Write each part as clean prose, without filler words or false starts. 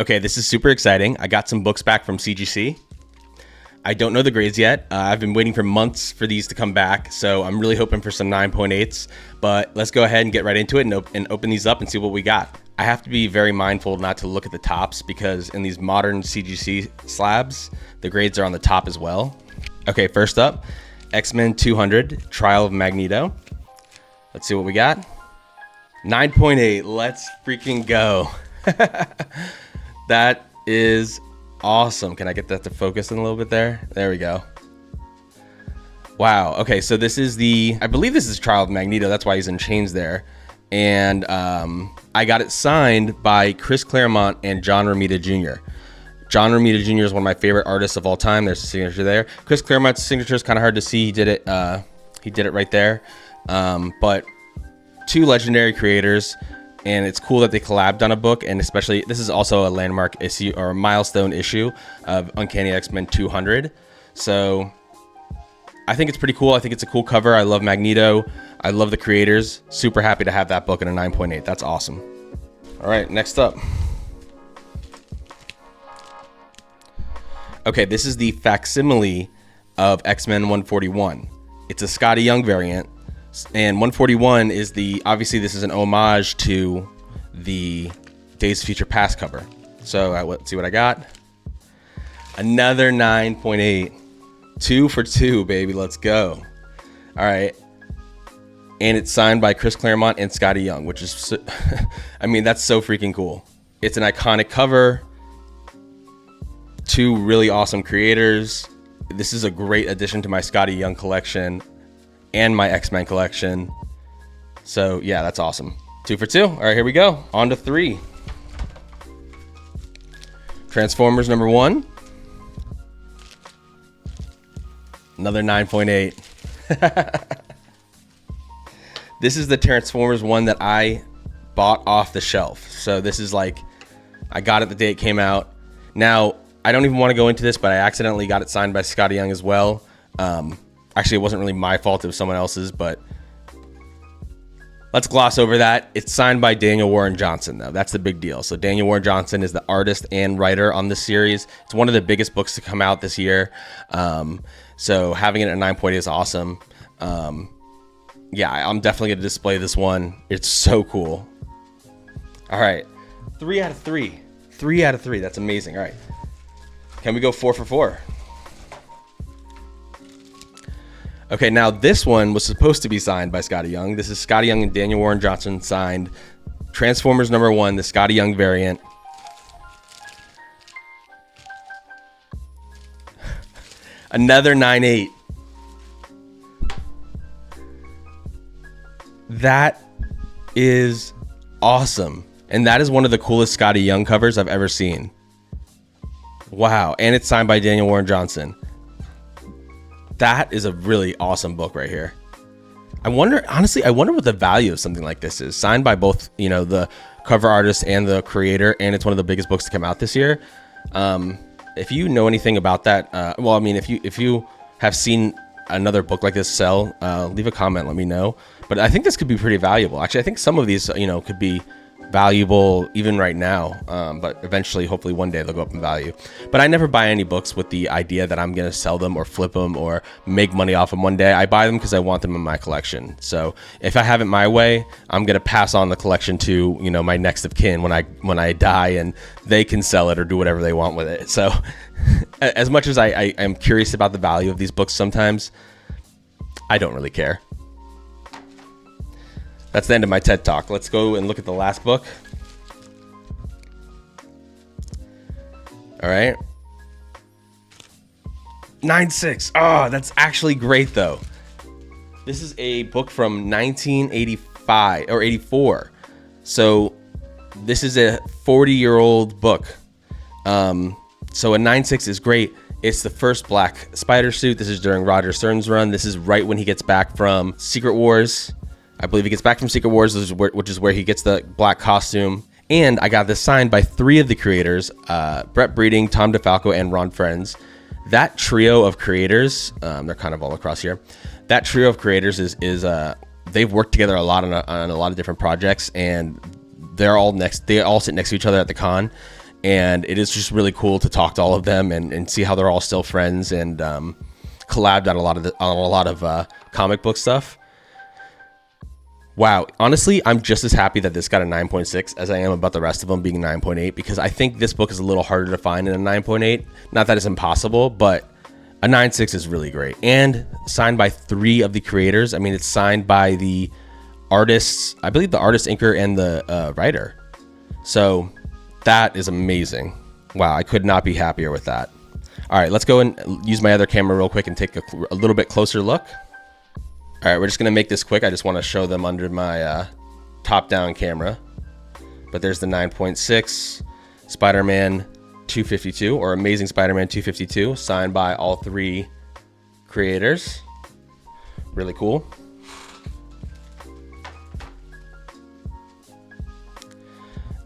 Okay, this is super exciting. I got some books back from CGC. I don't know the grades yet. I've been waiting for months for these to come back, so I'm really hoping for some 9.8s. But let's go ahead and get right into it and open these up and see what we got. I have to be very mindful not to look at the tops because in these modern CGC slabs, the grades are on the top as well. Okay, first up, X-Men 200, Trial of Magneto. Let's see what we got. 9.8, let's freaking go. That is awesome. Can I get that to focus in a little bit there? There we go. Wow. Okay, so this is I believe this is Trial of Magneto. That's why he's in chains there. And I got it signed by Chris Claremont and John Romita Jr. John Romita Jr. is one of my favorite artists of all time. There's a signature there. Chris Claremont's signature is kind of hard to see. He did it right there. But two legendary creators. And it's cool that they collabed on a book, and especially this is also a landmark issue or a milestone issue of Uncanny X-Men 200. So I think it's pretty cool. I think it's a cool cover. I love Magneto. I love the creators. Super happy to have that book in a 9.8. That's awesome. All right, next up. Okay, this is the facsimile of X-Men 141. It's a Scotty Young variant. And 141 is obviously this is an homage to the Days of Future Past cover. So let's see what I got. Another 9.8. 2 for 2, baby. Let's go. All right. And it's signed by Chris Claremont and Scotty Young, which is, I mean, that's so freaking cool. It's an iconic cover. Two really awesome creators. This is a great addition to my Scotty Young collection and my X-Men collection. So yeah, that's awesome. 2 for 2. All right, here we go. On to 3. Transformers number 1. Another 9.8. This is the Transformers one that I bought off the shelf. So this is like, I got it the day it came out. Now, I don't even want to go into this, but I accidentally got it signed by Scotty Young as well. Actually, it wasn't really my fault. It was someone else's, but let's gloss over that. It's signed by Daniel Warren Johnson, though. That's the big deal. So Daniel Warren Johnson is the artist and writer on this series. It's one of the biggest books to come out this year. So having it at 9.8 is awesome. Yeah, I'm definitely going to display this one. It's so cool. All right. 3 out of 3. 3 out of 3. That's amazing. All right. Can we go 4 for 4? Okay, now this one was supposed to be signed by Scotty Young. This is Scotty Young and Daniel Warren Johnson signed Transformers number 1, the Scotty Young variant. Another 9.8. That is awesome. And that is one of the coolest Scotty Young covers I've ever seen. Wow, and it's signed by Daniel Warren Johnson. That is a really awesome book right here. Honestly, I wonder what the value of something like this is. Signed by both, the cover artist and the creator, and it's one of the biggest books to come out this year. If you know anything about that, well, I mean, if you have seen another book like this sell, leave a comment, let me know. But I think this could be pretty valuable. Actually, I think some of these, could be valuable even right now, but eventually, hopefully one day they'll go up in value. But I never buy any books with the idea that I'm going to sell them or flip them or make money off them one day. I buy them because I want them in my collection. So if I have it my way, I'm going to pass on the collection to, my next of kin when I die, and they can sell it or do whatever they want with it. So as much as I am curious about the value of these books sometimes, I don't really care. That's the end of my TED Talk. Let's go and look at the last book. All right. 9.6. Oh, that's actually great, though. This is a book from 1985 or 84. So this is a 40-year-old book. So a 9.6 is great. It's the first black spider suit. This is during Roger Stern's run. This is right when he gets back from Secret Wars. I believe he gets back from Secret Wars, which is where he gets the black costume. And I got this signed by 3 of the creators, Brett Breeding, Tom DeFalco, and Ron Frenz. That trio of creators, they're kind of all across here. That trio of creators is they've worked together a lot on a lot of different projects, and they all sit next to each other at the con. and it is just really cool to talk to all of them and see how they're all still friends and collabed on a lot of comic book stuff. Wow, honestly, I'm just as happy that this got a 9.6 as I am about the rest of them being 9.8, because I think this book is a little harder to find in a 9.8. Not that it's impossible, but a 9.6 is really great. And signed by 3 of the creators. I mean, it's signed by the artists, I believe the artist, inker, and the writer. So that is amazing. Wow, I could not be happier with that. All right, let's go and use my other camera real quick and take a little bit closer look. All right, we're just gonna make this quick. I just wanna show them under my top-down camera. But there's the 9.6 Spider-Man 252, or Amazing Spider-Man 252, signed by all 3 creators. Really cool.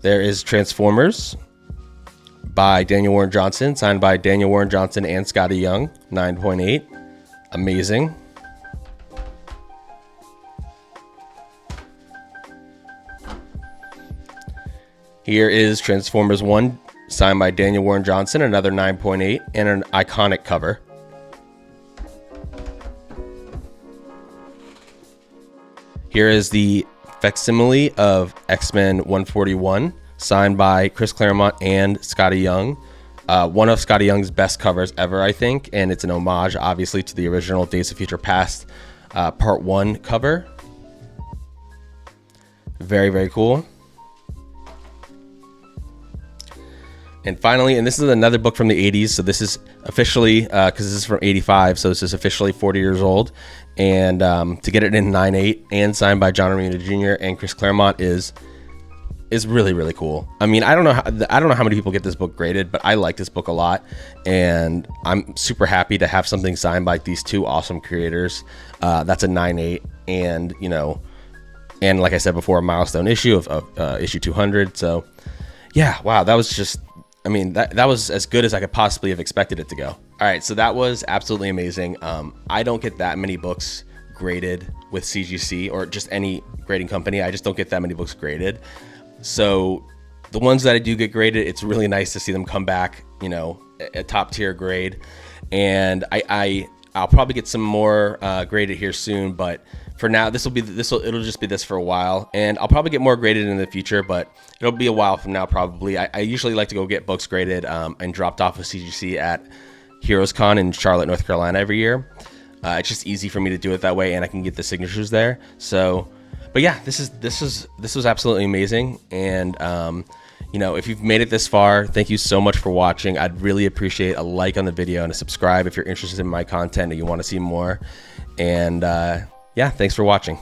There is Transformers by Daniel Warren Johnson, signed by Daniel Warren Johnson and Scotty Young, 9.8. Amazing. Here is Transformers 1, signed by Daniel Warren Johnson, another 9.8, and an iconic cover. Here is the facsimile of X-Men 141, signed by Chris Claremont and Scotty Young. One of Scotty Young's best covers ever, I think, and it's an homage, obviously, to the original Days of Future Past Part 1 cover. Very, very cool. And finally, and this is another book from the 80s, so this is officially, because this is from 85, so this is officially 40 years old, and to get it in 9.8 and signed by John Romita Jr. and Chris Claremont is really, really cool. I mean, I don't know how many people get this book graded, but I like this book a lot, and I'm super happy to have something signed by these 2 awesome creators. That's a 9.8, and and like I said before, a milestone issue of issue 200. So yeah, wow, that was just, I mean, that was as good as I could possibly have expected it to go. All right, so that was absolutely amazing. I don't get that many books graded with CGC or just any grading company. I just don't get that many books graded. So the ones that I do get graded, it's really nice to see them come back, a top tier grade. And I'll probably get some more graded here soon, but for now, it'll just be this for a while, and I'll probably get more graded in the future, but it'll be a while from now probably. I usually like to go get books graded and dropped off of CGC at Heroes Con in Charlotte, North Carolina every year. It's just easy for me to do it that way, and I can get the signatures there. So, but yeah, this was absolutely amazing, and if you've made it this far, thank you so much for watching. I'd really appreciate a like on the video and a subscribe if you're interested in my content and you want to see more. And yeah, thanks for watching.